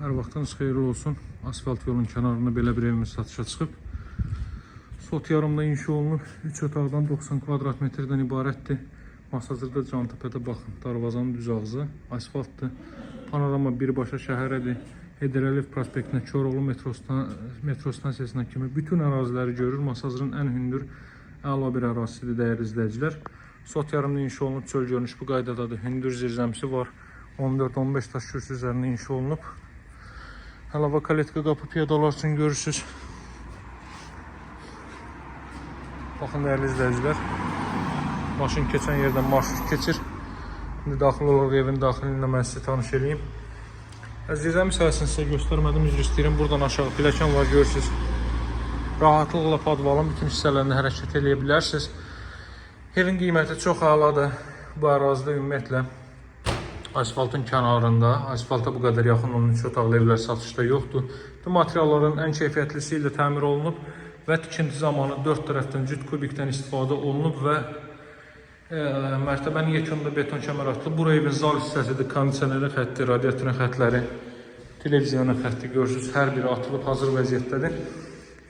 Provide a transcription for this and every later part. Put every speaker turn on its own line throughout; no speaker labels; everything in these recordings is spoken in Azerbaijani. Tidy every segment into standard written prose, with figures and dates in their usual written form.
Hər vaxtınız xeyirli olsun. Asfalt yolun kənarında belə bir evimiz satışa çıxıb. Sot yarımda inşa olunub. 3 otaqdan 90 kvadrat metrdən ibarətdir. Masazırda Cantəpədə baxın. Darvazanın düz ağzı asfaltdır. Panorama birbaşa şəhərədir. Heydər Əliyev prospektinə, Koroğlu metro stansiyasına kimi bütün əraziləri görür. Masazırın ən hündür, əla bir ərazisidir dəyərli izləyicilər. Sot yarımda inşa olunub. Çöl görünüş bu qaydadadır. Hündür zirzəmisi var. 14-15 daş kürsü üzərində inşa olunub. Əlavə kaletka qapı piyadalar üçün görürsünüz. Baxın dəyərli izləyicilər. Maşın keçən yerdən marşrut keçir. İndi daxil olaraq evin daxilində mən sizə tanış edeyim. Zirzəmi sahəsini sizə göstərmədim, üzr istəyirəm. Buradan aşağı pilləkən var, görürsünüz. Rahatlıqla podvalın bütün hissələrində hərəkət edə bilərsiniz. Evin qiyməti çox əladır. Bu ərazidə ümumiyyətlə asfaltın kənarında, asfalta bu qədər yaxın olan 3 otaqlı evlər satışda yoxdur. Bu materialların ən keyfiyyətlisi ilə təmir olunub və tikinti zamanı 4 tərəfdən cüt kubikdən istifadə olunub və mərtəbənin yekununda beton kəmər atılıb. Bura evin zal hissəsidir, kondisioneri xətti, radiatorun xətləri, televizyonun xətti görürsünüz. Hər biri atılıb hazır vəziyyətdədir.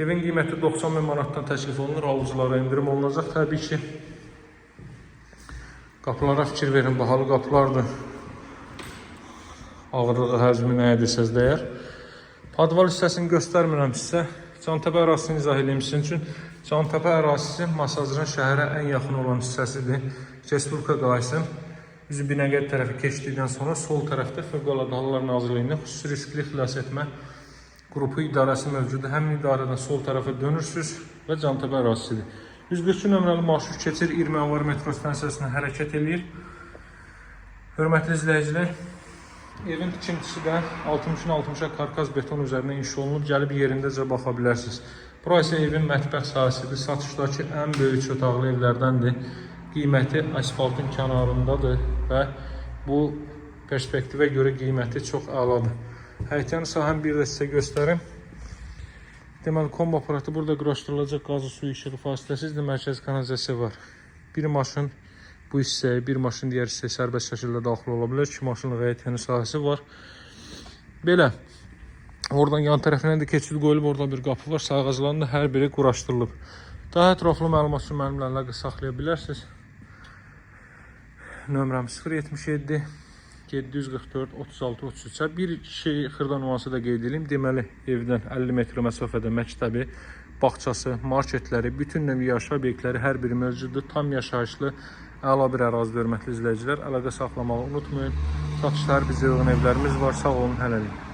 Evin qiyməti 90 min manatdan təklif olunur, alıcılara endirim olunacaq. Təbii ki, qapılara fikir verin, bahalı qapılardır. Ağırlığı, həzmi nəyə desəz dəyər. Podval hissəsini göstərmirəm sizə. Cantəpə ərazisini izah edeyim sizin üçün. Cantəpə ərazisi Masazırın şəhərə ən yaxın olan hissəsidir. Respublika qaysın. Üzü Binəqədi tərəfi keçdikdən sonra sol tərəfdə Fövqəladə Hallar Nazirliyinin xüsusi riskli xilas etmə qrupu idarəsi mövcuddur. Həmin idarədən sol tərəfə dönürsünüz və Cantəpə ərazisidir. 142 nömrəli marşrut keçir, 20 Avar metro stansiyasına hərəkət edir. Hörmətli izləyicilər, evin tikintisi də 60-60 karkaz beton üzərinə inşa olunub, gəlib yerindəcə baxa bilərsiniz. Bura isə evin mətbəx sahəsidir, satışdakı ən böyük otaqlı evlərdəndir. Qiyməti asfaltın kənarındadır və bu perspektivə görə qiyməti çox əladır. Həyətyan sahəni bir də sizə göstərim. Deməli, kombo aparatı burada quraşdırılacaq qazı suyu işığı fasiləsizdir, mərkəzi kanalizasiya var. Bir maşın bu hissəyə, bir maşın digər hissəyə sərbəst şəkildə daxil ola bilər. 2 maşınlıq həyətyan sahəsi var. Belə, oradan yan tərəfindən də keçid qoyulub, orada bir qapı var. Sayğacların da hər biri quraşdırılıb. Daha ətraflı məlumat üçün mənimlə əlaqə saxlaya bilərsiniz. Nömrəm 077 744 36 33. Bir şey xırda nüansı da qeyd edeyim. Deməli, evdən 50 metr məsafədə məktəbi, bağçası, marketləri, bütün növ yaşayış obyektləri hər biri mövcuddur. Tam yaşayışlı, əla bir ərazi hörmətli izləyicilər. Əlaqə saxlamağı unutmayın. Satışlar bizə uyğun evlərimiz var. Sağ olun, hələlik.